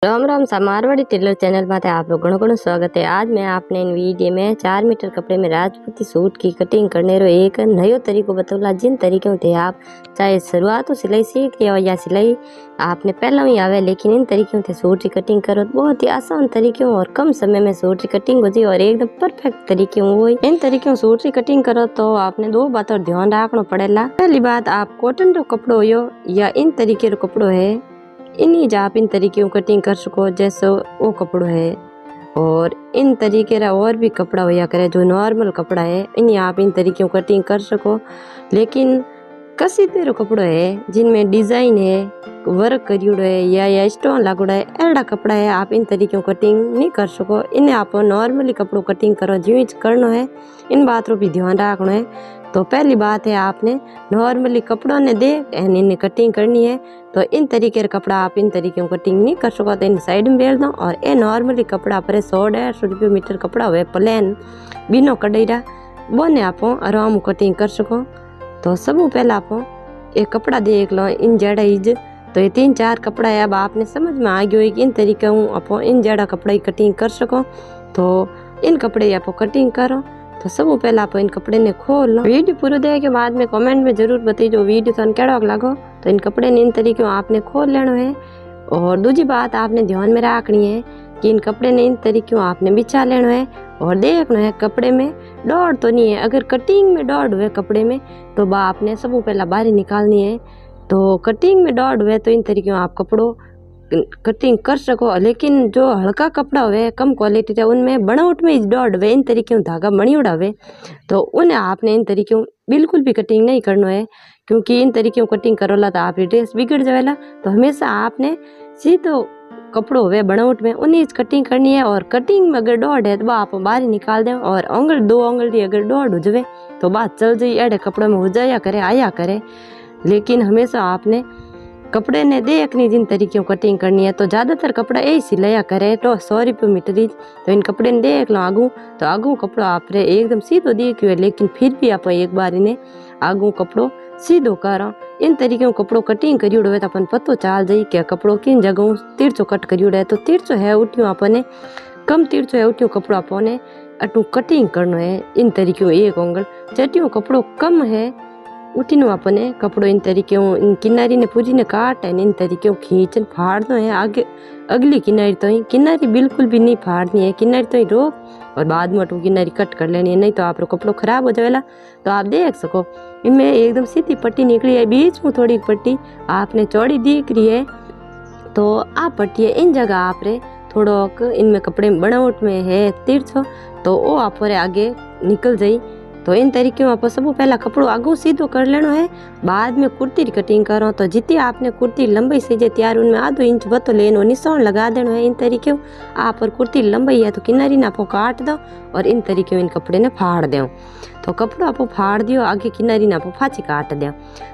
राम राम सा Marwari Taylor channel में आप लोग घणो स्वागत है। आज मैं आपने इन वीडियो में 4 मीटर कपड़े में राजपूती सूट की कटिंग करने रो एक नयो तरीको बतौला। जिन तरीकों से आप चाहे शुरुआत सिलाई सीख रहे हो या सिलाई आपने पहला ही आवे, लेकिन इन तरीकों से सूट की कटिंग करो बहुत ही आसान तरीकों और कम समय में सूट की कटिंग हो जाए और एकदम परफेक्ट तरीके हो। इन तरीकों सूट की कटिंग करो तो आपने दो बातों ध्यान रखना पड़ेगा। पहली बात, आप कॉटन रो कपड़ो हो या इन तरीके रो कपड़ो है, इन्हीं आप इन तरीके कटिंग कर सको जैसे वो कपड़ो है। और इन तरीके रा और भी कपड़ा होया करे जो नॉर्मल कपड़ा है, इन्हीं आप इन तरीके कटिंग कर सको। लेकिन कसीदे रो कपड़ो है जिनमें डिजाइन है, वर्क करियोड़ो है या स्टोन लागोड़ा है, ऐसा कपड़ा है आप इन तरीके कटिंग नहीं कर सको। इन्हें आप नॉर्मली कपड़ों कटिंग करो जो करना है। इन बात रो भी ध्यान रखना है। तो पहली बात है, आपने नॉर्मली कपड़ों ने देख इन्हें कटिंग करनी है। तो इन तरीके का कपड़ा आप इन तरीके कटिंग नहीं कर सको तो इन साइड में बेच दो। और ये नॉर्मली कपड़ा पर 100-150 रुपये मीटर कपड़ा हुए प्लेन बिनो कड़ईरा वो ने आप आराम कटिंग कर सको। तो सब पहले आप एक कपड़ा देख लो इन जड़ा इज। तो ये 3-4 कपड़ा है, अब आपने समझ में आ गया कि इन तरीके आप इन जड़ा कपड़ा की कटिंग कर सको। तो इन कपड़े आप कटिंग करो। तो सब पहले आप इन कपड़े ने खोल लो। वीडियो पूरा देखने के बाद में कमेंट में जरूर बताइए वीडियो तो कैसा लगो। तो इन कपड़े ने इन तरीके आपने खोल लेना है। और दूसरी बात आपने ध्यान में रखनी है कि इन कपड़े ने इन तरीके आपने बिछा लेना है और देखना है कपड़े में डॉट तो नहीं है। अगर कटिंग में डॉट हुए कपड़े में तो बा आपने सब पहला बाहर निकालनी है। तो कटिंग में डॉट हुए तो इन तरीके आप कपड़ों कटिंग कर सको। लेकिन जो हल्का कपड़ा हुए कम क्वालिटी का उनमें बनावट में डॉट हुए इन तरीके धागा बणियोड़ा हुए तो उन्हें आपने इन तरीके बिल्कुल भी कटिंग नहीं करना है, क्योंकि इन तरीके कटिंग करोला तो आपकी ड्रेस बिगड़ जाएगा। तो हमेशा आपने सीधो कपड़ों हुए बनावट में उन्हीं कटिंग करनी है। और कटिंग में अगर डॉट है तो आप बाहर निकाल दें। और अंगल 2 अंगल की अगर डॉट हो जाए तो बात चल जाए, एडे कपड़ों में हो जाया करे आया करे। लेकिन हमेशा आपने कपड़े ने देखनी जिन तरीके कटिंग करनी है। तो ज़्यादातर कपड़ा यही सिलाया करे तो 100 रुपये मीटर। तो इन कपड़े ने देख लो आगू, तो आगू कपड़ो आप एकदम सीधो देख है, लेकिन फिर भी आप एक बार इन्हें आगू कपड़ो सीधो करो। इन तरीके कपड़ों कटिंग करियोड़ो है तो अपन पतो चल जाए कि कपड़ो किन जगहों तिरछो कट करियोड़ो है। तो तिरछो है उठियों अपने कम तिरछो है उठियों कपड़ो अपने अटू कटिंग करना है। इन तरीके एक अंगल चटियों कपड़ो कम है उठीनो अपने कपड़ों इन तरीके इन किनारी ने पूरी ने काट है इन तरीके खींचन फाड़ना है। आगे अगली किनारी तो ही किनारी बिल्कुल भी नहीं फाड़नी है, किनारी तो ही रोक और बाद में अटू किनारी कट कर लेनी है, नहीं तो आप कपड़ो खराब हो जाएगा। तो आप देख सको इनमें एकदम सीधी पट्टी निकली है, बीच में थोड़ी पट्टी आपने चौड़ी दिख रही है। तो आप पट्टी है इन जगह आप रे थोड़ा इनमें कपड़े बनावट में है तिरछो तो वो आप आगे निकल जाई। तो इन तरीके आप सब पहला कपड़ों आगू सीधो कर लेना है, बाद में कुर्ती की कटिंग करो। तो जितनी आपने कुर्ती लंबाई से जे तैयार उनमें आधो इंच बतो लेनो निशान लगा देना है। इन तरीके आप और कुर्ती लंबाई है तो किनारी ना आपको काट दो और इन तरीके इन कपड़े ने फाड़ दो। तो कपड़ो आप फाड़ दियो, आगे किनारी ना आप फाची काट दो।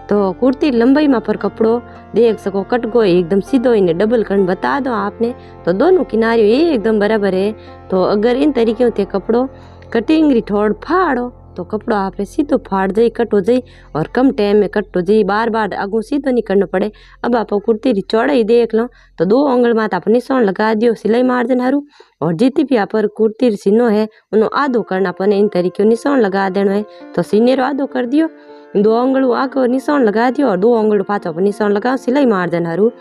तो कुर्ती लंबाई में पर कपड़ो देख सको कट गो एकदम सीधो, इन्हें डबल करन बता दो आपने। तो दोनों किनारी एकदम बराबर है। तो अगर इन तरीके से कपड़ो कटिंग रिठोड़ फाड़ो तो कपड़ा आप सीधो फाड़ जाए कट हो जाए और कम टाइम में कट हो जाए, बार बार आगू सीधो नहीं करना पड़े। अब आप कुर्ती की चौड़ाई देख लो तो 2 अंगल में आप निशान लगा दियो सिलाई मार्जिन हारू। और जितनी भी आप कुर्ती सीनो है उन्होंने आधो करना अपने इन तरीके निशान लगा देना है। तो सीने रो आधो कर दियो, 2 अंगल आगे निशान लगा दियो और 2 अंगल पाछो निशान लगाओ सिलाई मार्जिन हारू।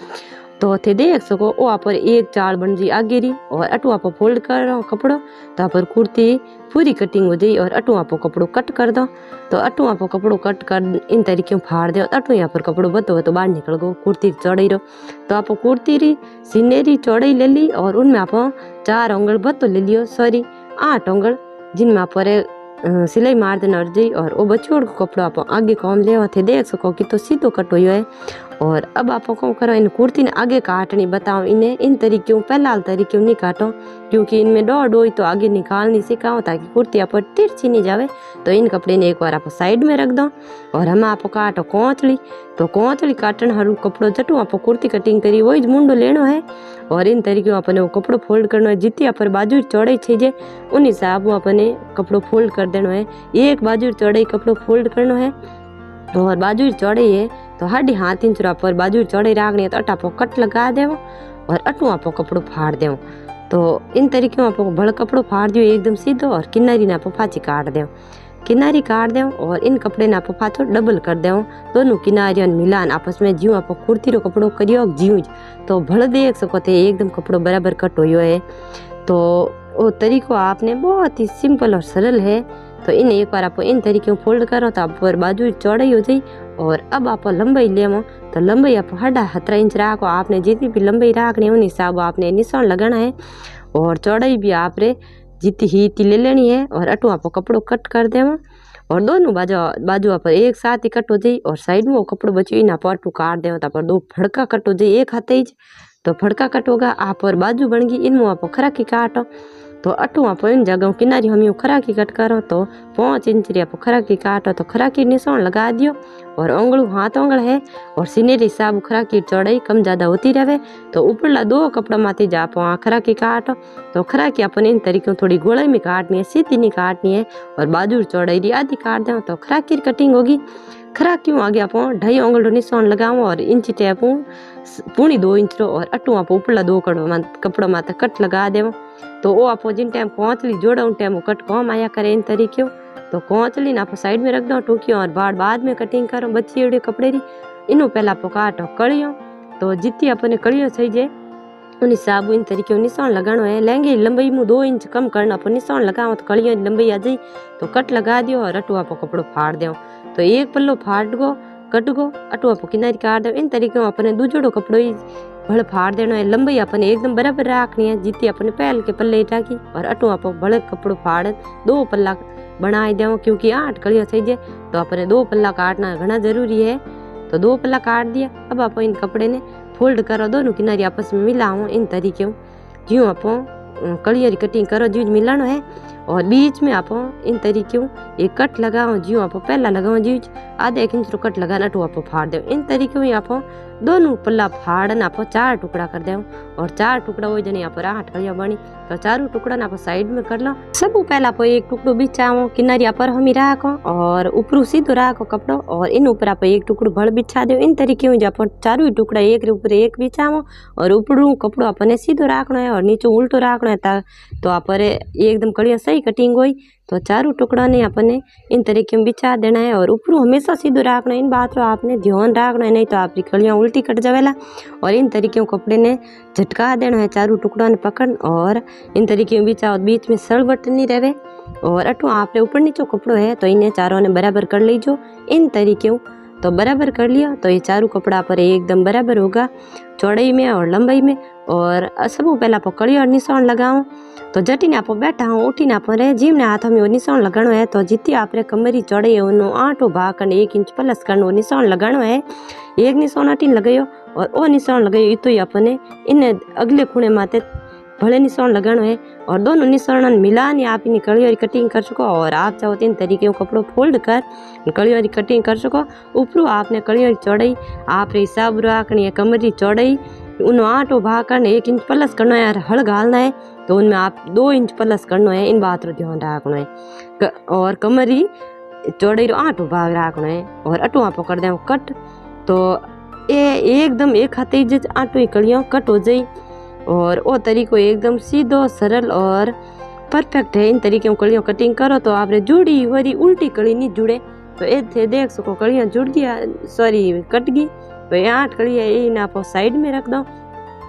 तो थे देख सको वो आप एक चाल बन जी आगे री और अटू आप फोल्ड कर रहा कपड़ो तो आप कुर्ती पूरी कटिंग हो जाए। और अटू आप कपड़ो कट कर दो। तो अटू आप कपड़ो कट कर इन तरीके फाड़ दो। अटू यहाँ पर कपड़ो बतो तो बाहर निकल गो कुर्ती चौड़ाई रो। तो आप कुर्ती री सीने री चौड़ाई ले ली और उनमें आप 4 अंगल बतो ले लियो, सॉरी 8 अंगल जिनमें आप सिलाई मार देना और जी। और वो बछोड़ को कपड़ो आप आगे कौन ले थे देख सको कि तो सीधो कट हुई है। और अब आप कौन करो इन कुर्ती ने आगे काटनी बताओ इन्हें इन तरीके पहला तरीके नहीं काटो, क्योंकि इनमें डॉट हो तो आगे निकालनी सिखाओ ताकि कुर्ती आप तिरछी नहीं जावे। तो इन कपड़े ने एक बार आप साइड में रख दो और हम आप काटो कोंचली। तो कोंचली काटन हरू कपड़ो जटू आप कुर्ती कटिंग करी वही मुंडो लेनो है। और इन तरीके अपने वो कपड़ो फोल्ड करना है, जितनी आप बाजू चौड़ाई छे उन हिसाब अपने कपड़ो फोल्ड कर देना है। एक बाजू चौड़ाई कपड़ो फोल्ड करना है और बाजू चौड़ाई है तो 1.5 इंच पर बाजू चौड़ाई रखनी है। तो अटा कट लगा देव और अटू आपो कपड़ो फाड़ दें। तो इन तरीके आपको भड़ कपड़ो फाड़ दियो एकदम सीधो और किनारी ना आपो फाची काट दें। किनारी काट दें और इन कपड़े ने आपो फाचो डबल कर दें। दोनों किनारियों मिलान आपस में ज्यों आपो कुर्ती रो कपड़ो करियो ज्यों तो भड़ देख सको थे एकदम कपड़ो बराबर कट होयो है। तो वो तरीको आपने बहुत ही सिंपल और सरल है। तो इन एक बार आप इन तरीके फोल्ड करो तो आप बाजू चौड़ाई हो जाए। और अब आप लंबाई लेवो तो लंबाई आप 17.5 इंच राखो। आपने जितनी भी लंबाई राखनी है उन हिसाब आपने निशान लगाना है। और चौड़ाई भी आपने जितनी ही ले लेनी है। और अटू आप कपड़ो कट कर देव और दोनों बाजू आप एक साथ ही कट हो जाए। और साइड में वो कपड़ो बचो इन आप अटू काट देव तो आप दो फड़का कट हो जाए एक हाथ ही। तो फड़का कट होगा आप और बाजू बन गई इनमें आप खराकी काटो। तो अटू आप इन जगह किनारी हम यूँ खराकी कट करो तो 5 इंच री आप खराकी काटो। तो खराकी निशान लगा दियो और उंगलू हाथ उंगल है और सीनेरी हिसाब खराकी चौड़ाई कम ज़्यादा होती रहे। तो ऊपरला 2 कपड़ा माथी जा आप खराकी काटो। तो खराकी अपन इन तरीके थोड़ी गोलाई में काटनी है, सीधी नहीं काटनी है। और बाजू चौड़ाई री आधी काट दें तो खराकी कटिंग होगी। खराकी आगे आप 2.5 उंगल निशान लगाओ और इंच टेप पूरी 2 इंच रो। और अटू आप ऊपरला 2 कपड़ा माथे कट लगा देव। तो वो आप जिन टाइम कोंचली जोड़ा उन टाइम कट कम आया करे इन तरीके। तो कोंचली आप साइड में रख दो टोकियो और बाद में कटिंग करो बची कपड़े री। इनू पहला आप काटो कड़ियों। तो जितनी अपने कड़ियों सही जाए उन हिसाब इन तरीके निशान लगाना है। लहंगे लंबाई में 2 इंच कम करना आप निशान लगाओ तो कड़ियों लंबाई आ जाए। तो कट लगा दियो और अटू आप कपड़ो फाड़ दो। तो एक पल्लो फाड़ गो कट गो अटू आप किनारी काट दो। इन तरीके अपने दूजोड़ो कपड़ो ही भड़ फाड़ देना है। लंबाई अपने एकदम बराबर रखनी है जितनी अपने पहल के पल्ले राखी। और अटू आप भड़ कपड़ो फाड़ 2 पल्ला बनाई दो क्योंकि 8 कड़ियाँ सही जाए। तो अपने 2 पल्ला काटना घना जरूरी है। तो 2 पल्ला काट दिया। अब आप इन कपड़े ने फोल्ड करो दोनों किनारी आपस में मिलाओ इन तरीके ज्यों आप कड़िया री कटिंग करो ज्यों मिलानो है। और बीच में आप इन तरीके एक कट लगाओ ज्यों आप पहला लगाओ ज्यों आधा 1 इंच रो कट लगाना अटू आप फाड़ दो। इन तरीके आप दोनों पल्ला फाड़न आप 4 टुकड़ा कर दो। और 4 टुकड़ा हो जाने आप 8 कड़िया बनी। तो 4 टुकड़ा आप साइड में कर लो। सब पहला आप एक टुकड़ो बिछाओ किनारी पर हम राखो और ऊपर सीधो राखो कपड़ो। और इन ऊपर आप एक टुकड़ो भड़ बिछा दो। इन तरीके आप 4 टुकड़ा एक ऊपर एक बिछाओ और ऊपर कपड़ो अपने सीधो राखना है और नीचे उल्टो राखना है। तो आप एकदम कड़िया सही कटिंग हुई। तो 4 टुकड़ा ने अपने इन तरीके में बिछा देना है और ऊपर हमेशा सीधो रखना है। इन बात रो आपने ध्यान रखना है नहीं तो आपकी कड़ियाँ उल्टी कट जावेला। और इन तरीके कपड़े ने झटका देना है 4 टुकड़ा ने पकड़ और इन तरीके में बिछाओ बीच में सड़बट नहीं रहे। और अटू आपने ऊपर नीचे कपड़ो है तो इन्हें चारों ने बराबर कर लीजो इन तरीके। तो बराबर कर लिया तो ये 4 कपड़ा पर एकदम बराबर होगा चौड़ाई में और लंबाई में। और सब पहला आप कड़ी और निशान लगाओ। तो जटी ने आप बैठा हो उठी ने आप जिम ने हाथ में निशान लगाना है। तो जितनी आप कमरी चौड़ाई है उन्होंने 8 भाग कर 1 इंच प्लस कर निशान लगाना है। एक निशान अटीन लगायो और वो निशान लगायो इतो ही अपने इन अगले खूणे माते भले निशान लगाना है। और दोनों निशान मिलान आप इन कड़ी वाली कटिंग कर सको। और आप चाहो 3 तरीके कपड़ो फोल्ड कर कड़ी वाली कटिंग कर सको। ऊपर आपने कड़ी वाली चौड़ाई आप हिसाब रखनी है कमरी चौड़ाई उन्हें 8 भाग कर 1 इंच प्लस करना है। हड़ घालना है तो उनमें आप 2 इंच प्लस करना है। इन बात रो ध्यान रखना है। और कमरी चौड़ाई रो 8 भाग रखना है। और अटू आप कर दें कट। तो ये एकदम एक हाथ ही 8 कड़ियाँ कट हो जाए। और वो तरीको एकदम सीधो सरल और परफेक्ट है। इन तरीके में कड़ियों कटिंग करो तो आपने जुड़ी वरी उल्टी कड़ी नहीं जुड़े। तो ये थे देख सको कड़ियाँ जुड़ गया सॉरी कट गई। तो ये 8 कड़ियाँ इन आप साइड में रख दो।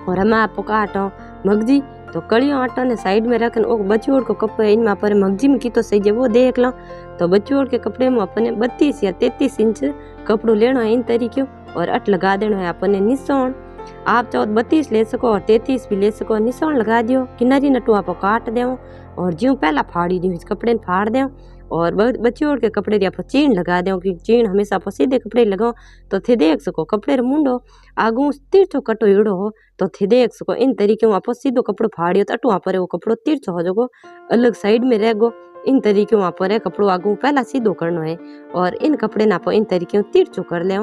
और हम आपको काटो मगजी। तो कड़ियों आटा ने साइड में रखन वो बच्चोड़ को कपड़े इनमें अपन मगजी में की तो सही है वो देख लो। तो बच्चोड़ के कपड़े में अपने 32 या 33 इंच कपड़ो लेना है इन तरीके। और अट लगा देना है अपने निशान। आप चाहो 32 ले सको और 33 भी ले सको। निशान लगा दियो किनारी नटू आप काट दो। और ज्यों पहला फाड़ी दी इस कपड़े फाड़ दो। और बच्चों के कपड़े आप चीन लगा दो क्योंकि चीन हमेशा आप सीधे कपड़े लगाओ तो थे देख सको कपड़े मुंडो आगू तिरछो कटो एड़ो हो तो थे देख सको। इन तरीके आप सीधो कपड़ो फाड़ियो तो अटू आप वो कपड़ो तिरछो हो जाओ अलग साइड में रह गो। इन तरीके आप कपड़ो आगू पहला सीधो करना है। और इन कपड़े आप इन तरीके तिरछो कर ले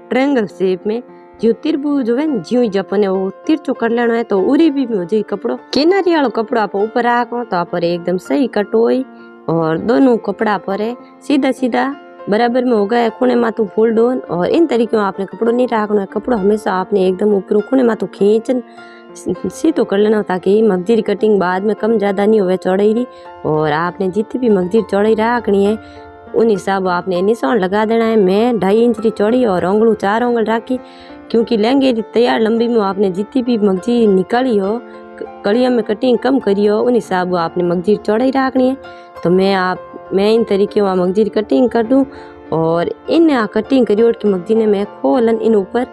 ट्रायंगल शेप में ज्यों त्रिभुज होवे ज्यों अपने वो तिरछो कर लेना है। तो उरी भी हो जाए कपड़ो किनारी वालों कपड़ो आप ऊपर रखो तो आप एकदम सही कट होई। और दोनों कपड़ा पर सीधा सीधा बराबर में होगा खूने माथू फोल्ड होन। और इन तरीके आपने कपड़ो नहीं रखना है। कपड़ो हमेशा आपने एकदम ऊपर खूने माथू खींचन सीधो कर लेना ताकि मगजी की कटिंग बाद में कम ज़्यादा नहीं होवे चौड़ाई री। और आपने जितनी भी मगजी चौड़ाई रखनी है उन हिसाब आपने निशान लगा देना है। मैं 2.5 इंच की चौड़ी और उंगलू 4 उंगल राखी, क्योंकि लहंगे की तैयार लंबी में आपने जितनी भी मगजी निकाली हो कड़िया में कटिंग कम करी हो उन हिसाब आपने मगजी चौड़ाई रखनी है। तो मैं इन तरीके मगजी की कटिंग कर दूँ और इन कटिंग करी और की मगजी ने मैं खोलन इन ऊपर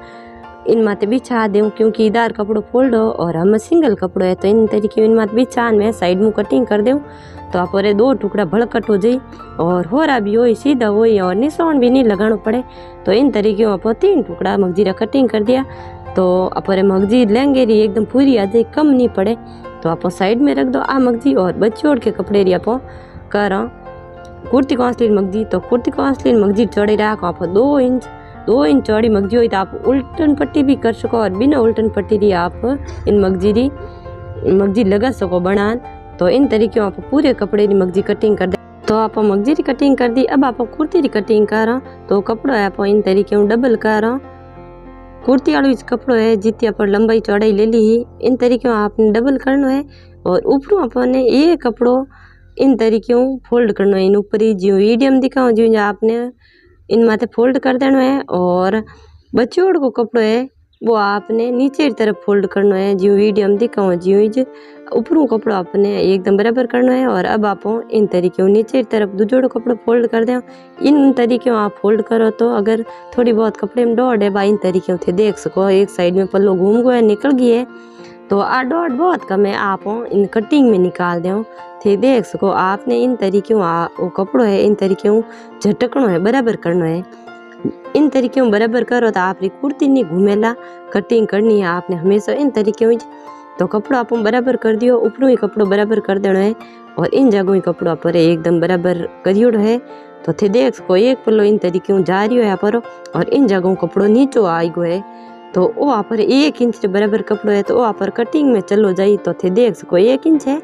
इन माते बिछा दूँ, क्योंकि इधर कपड़ो फोल्ड हो और हम सिंगल कपड़ो है। तो इन तरीके इन माते बिछा मैं साइड में कटिंग कर दूँ तो आप 2 टुकड़ा भड़कट हो जाए और हो रहा भी हो सीधा हो और निशान भी नहीं लगाना पड़े। तो इन तरीके आप 3 टुकड़ा मगजी का कटिंग कर दिया तो आप मगजी लहंगे री एकदम पूरी आ जाए, कम नहीं पड़े। तो आप साइड में रख दो आ मगजी और बच्चोड़ के कपड़े री आप कर कुर्ती कौंसली मगजी। तो कुर्ती कौंसली मगजी चौड़ी राख आप 2 इंच चौड़ी मगजी हुई तो आप उल्टन पट्टी भी कर सको और बिना उल्टन पट्टी री आप इन मगजी लगा सको बनान। तो इन तरीके आप पूरे कपड़े की मगजी कटिंग कर दे। तो आप मगजी की कटिंग कर दी। अब आप कुर्ती की कटिंग कर तो कपड़ो है आप इन तरीके डबल कर कुर्ती वालों कपड़ो है जितनी आप लंबाई चौड़ाई ले ली ही इन तरीके आपने डबल करना है और ऊपरों अपने ये कपड़ो इन तरीके फोल्ड करना है। इन ऊपर ही जो मीडियम दिखाओ जो आपने इन माथे फोल्ड कर देना है और बच्चोड़ को कपड़ो है वो आपने नीचे की तरफ फोल्ड करना है। जो मीडियम दिखाओ जो ऊपरों कपड़ो आपने एकदम बराबर करना है। और अब आप इन तरीके नीचे की तरफ दूजोड़ो कपड़ो फोल्ड कर दें। इन तरीके आप फोल्ड करो तो अगर थोड़ी बहुत कपड़े में डॉट है इन तरीके थे देख सको एक साइड में पल्लो घूम गया निकल गई है तो आ डॉट बहुत कम है आप इन कटिंग में निकाल दें थे देख सको। आपने इन तरीके वो कपड़ो है इन तरीके झटकनो है बराबर करना है। इन तरीके बराबर करो तो आपकी कुर्ती नहीं घूमेला कटिंग करनी है आपने हमेशा इन तरीके तो कपड़ो आप बराबर कर दियो। ऊपरों ही कपड़ो बराबर कर देना है और इन जगहों ही कपड़ो आप एकदम बराबर करियोड़ो है। तो थे देख सको एक पल्लो इन तरीके जा रही है पर और इन जगहों कपड़ो नीचो आई गो है तो वो आप 1 इंच बराबर कपड़ो है तो वो आप कटिंग में चलो जाई। तो थे देख सको 1 इंच है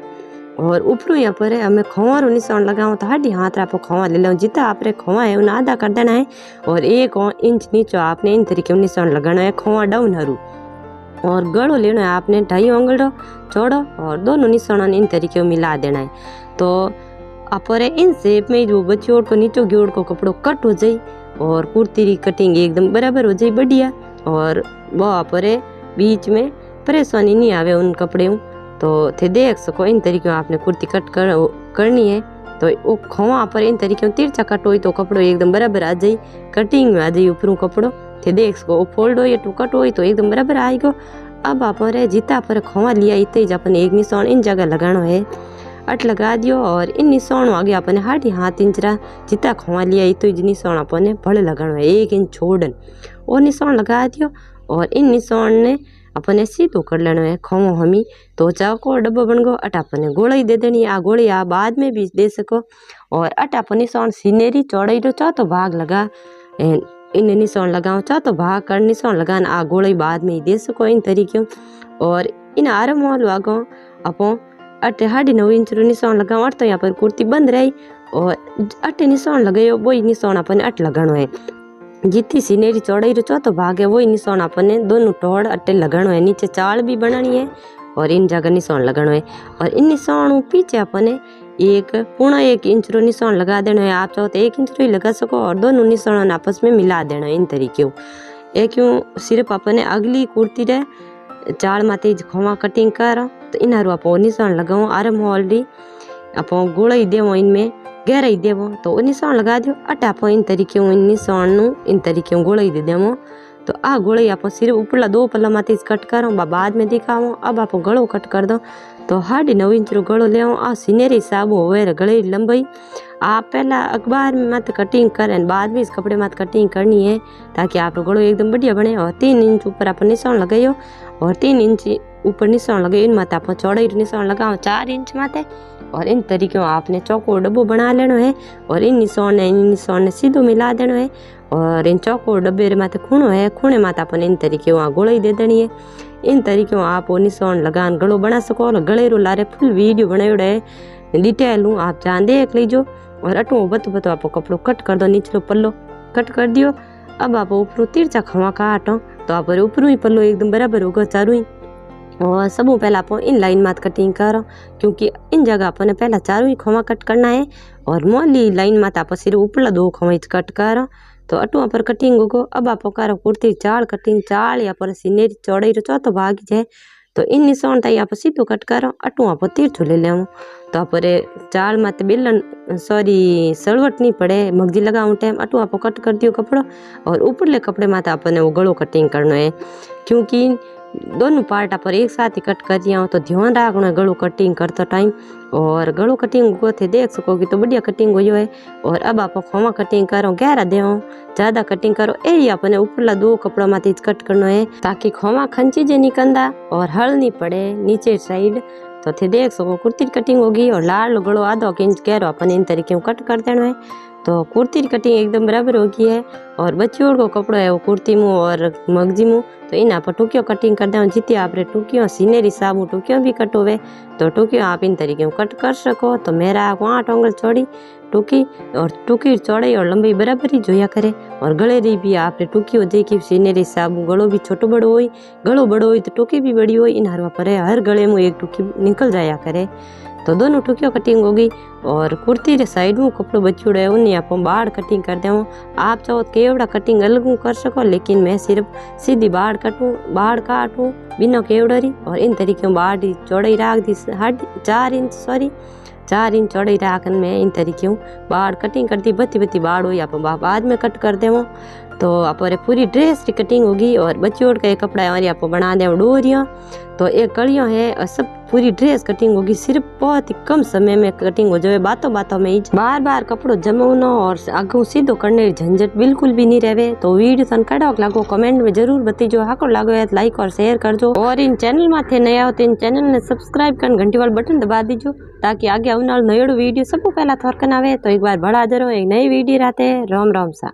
और ऊपरों यहाँ पर हमें खोवा रो निशान लगाओ तो हाडी हाथ आप खोवा ले लो जितना आप खोवा है उन्हें आधा कर देना है और 1 इंच नीचे आपने इन तरीके निशान लगाना है खोवा डाउन हरू। और गड़ो लेना है आपने 2.5 उंगल चौड़ो और दोनों निशान इन तरीके मिला देना है। तो आप इन शेप में जो बच्चों को नीचो जोड़ को कपड़ो कट हो जाए और कुर्ती की कटिंग एकदम बराबर हो जाए बढ़िया और वो आप बीच में परेशानी नहीं आवे उन कपड़े तो थे देख सको इन तरीके आपने कुर्ती कट करनी है। तो वो खोवा पर इन तरीके तिरछा कट हो तो कपड़ो एकदम बराबर आ जाए कटिंग में आ जाए ऊपरों कपड़ो थे देख सको वो फोल्ड हो या टुकट हो तो एकदम बराबर आएगा। अब आप जितना पर खोवा लिया इतने ही अपन एक निशान इन जगह लगाना है अट लगा दियो और इन निशान आगे अपने 1.5 इंच जितना खोवा लिया इतो ही निशान अपने भले लगाना है 1 इंच छोड़न और निशान लगा दियो और इन निशान ने अपने सीधो कर लेना है खोवो हमी। तो चाको डब्बो बन गो अट अपने गोलाई दे देनी आ गोली आ बाद में भी दे सको और अट अपन निशान सीनेरी चौड़ाई रो चाहो भाग लगा इन निशान लगाओ चाहो भाग कर निशान लगाना आ गोलाई बाद में ही दे सको इन तरीके। और इन आरम वालों आगो अपो अटे 9.5 इंच रो निशान लगाओ अट तो यहाँ पर कुर्ती बंद रही और अटे निशान लगायो वही निशान अपने अट लगानो है। जितनी सीनेरी चौड़ाई रो चौथो भाग है वही निशान अपने दोनों टोड़ अट्टे लगानो है। नीचे चाल भी बनानी है और इन जगह निशान लगानो है और इन निशान पीछे अपने 1.25 इंच रो निशान लगा देना है। आप चाहो तो 1 इंच रो ही लगा सको और दोनों निशान आपस में मिला देना है इन तरीके क्यों सिर्फ अपने अगली कुर्ती रे चाल माते खोवा कटिंग कर तो इनारू आप निशान लगाओ आरम ऑलरेडी आप गोलाई देवो इनमें गहराई देवो तो निशान लगा दो अट आप इन तरीके इन निशान इन तरीके गोलाई दे देवो। तो आ गोलाई आप सिर्फ ऊपरला 2 पल्ला माते कट करो बाद में दिखाओ। अब आप गलो कट कर दो तो 9.5 इंच रो गलो ले आ सीनेरी हिसाब होवे गले लंबाई आप पहला अखबार में मत कटिंग करें बाद में इस कपड़े मत कटिंग करनी है ताकि आप गलो एकदम बढ़िया बने। और 3 इंच ऊपर आप निशान लगाइयो और 3 इंच ऊपर निशान लगाइयो इन माते आप चौड़ाई निशान लगाओ 4 इंच माते और इन तरीके आपने चौको डब्बो बना लेना है और इन निशान ने सीधो मिला देना है। और इन चौको डब्बे रे माथे खूणो है खूणे माते अपन इन तरीके वहाँ गोलाई दे देनी है। इन तरीके आप वो निशान लगान गलो बना सको और गले रो लारे फुल वीडियो बनायोड़ा है डिटेल आप जान देख लीजो। और अटो बतो आप कपड़ो कट कर दो नीचलो पल्लो कट कर दियो। अब आप ऊपरों तिरछा खवा काटो तो आप ऊपरों ही पल्लो एकदम बराबर होगा चारों ही और सबू पहला आप इन लाइन में कटिंग करो, क्योंकि इन जगह अपने पहला चारों ही खोवा कट करना है और मोली लाइन में आप सिर्फ ऊपरला 2 खोवा कट करो। तो अटू पर कटिंग होगो। अब आप करो कुर्ती चाल कटिंग, चाल या पर सीनेरी चौड़ाई रो चौथो भाग जाए तो इन निशान ताई आप सीधो कट करो। अटू आप तीरछो ले लेव। तो आप चाल माते बेलन सॉरी सलवट नहीं पड़े मगजी लगाऊ टाइम अटू आप कट कर दियो कपड़ो। और ऊपरले कपड़े माते आपने वो गलो कटिंग करना है, क्योंकि दोनों पार्ट आप एक साथ ही कट कर दिया हो। तो ध्यान रखना गलो कटिंग करते टाइम। और गलो कटिंग को थे देख सकोगे तो बढ़िया कटिंग हुई है। और अब आप खोवा कटिंग करो, गहरा देव ज़्यादा कटिंग करो, यही अपने ऊपरला 2 कपड़ा माथे कट करना है ताकि खोवा खंची जे निकंदा और हल नहीं पड़े नीचे साइड। तो थे देख सको कुर्ती कटिंग होगी। और लाल गलो आधो इंच गहरो अपने इन तरीके कट कर देना है। तो कुर्ती की कटिंग एकदम बराबर होगी है। और बच्चियों को कपड़ो है वो कुर्ती मुँह और मगजी मुँह, तो इन आप टूकियों कटिंग कर दें जितनी आप टूकियों सीनेरी साबू टूकियों भी कट होवे तो टूकियों आप इन तरीके कट कर सको। तो मेरा 8 उंगल चौड़ी टूकी और टूकी चौड़ाई और लंबाई बराबर ही जोया करे। और गले री भी आप टूकी हो देखी सीनेरी साबू गलो भी छोटो बड़ो हो, गलो बड़ो हो तो टूकी भी बड़ी हो, इन हरवा पर हर गले में एक टूकी निकल जाया करे। तो दोनों टूकियों कटिंग होगी। और कुर्ती रे साइड में कपड़ो बचूड़ा है उन्हें आप बाढ़ कटिंग कर दें। आप चाहो तो केवड़ा कटिंग अलग कर सको, लेकिन मैं सिर्फ सीधी बाढ़ काटूँ बिना केवड़री। और इन तरीके बाढ़ चौड़ाई राख दी 4 इंच चौड़ाई राखन में इन तरीके बाढ़ कटिंग कर दी। बत्ती बाढ़ हुई आप बाद में कट कर दें। तो आप पूरी ड्रेस की कटिंग होगी। और बच्चों का कपड़ा हमारे आप बना दें डोरियाँ, तो एक कड़ियाँ है और सब पूरी ड्रेस कटिंग होगी। सिर्फ बहुत ही कम समय में कटिंग हो जाए, बातों में ही बार कपड़ो जमाना और आगू सीधो करने झंझट बिल्कुल भी नहीं रहे। तो वीडियो तन कड़क लागो कमेंट में जरूर बताइजो, हाको लागो है लाइक और शेयर कर दो। और इन चैनल में थे नया हो तो इन चैनल ने सब्सक्राइब कर घंटी वाला बटन दबा दीजो, ताकि आगे आने वाला नयो वीडियो सबको पहला थोरकन आवे। तो एक बार बड़ा जरो एक नई वीडियो रहते। राम राम सा।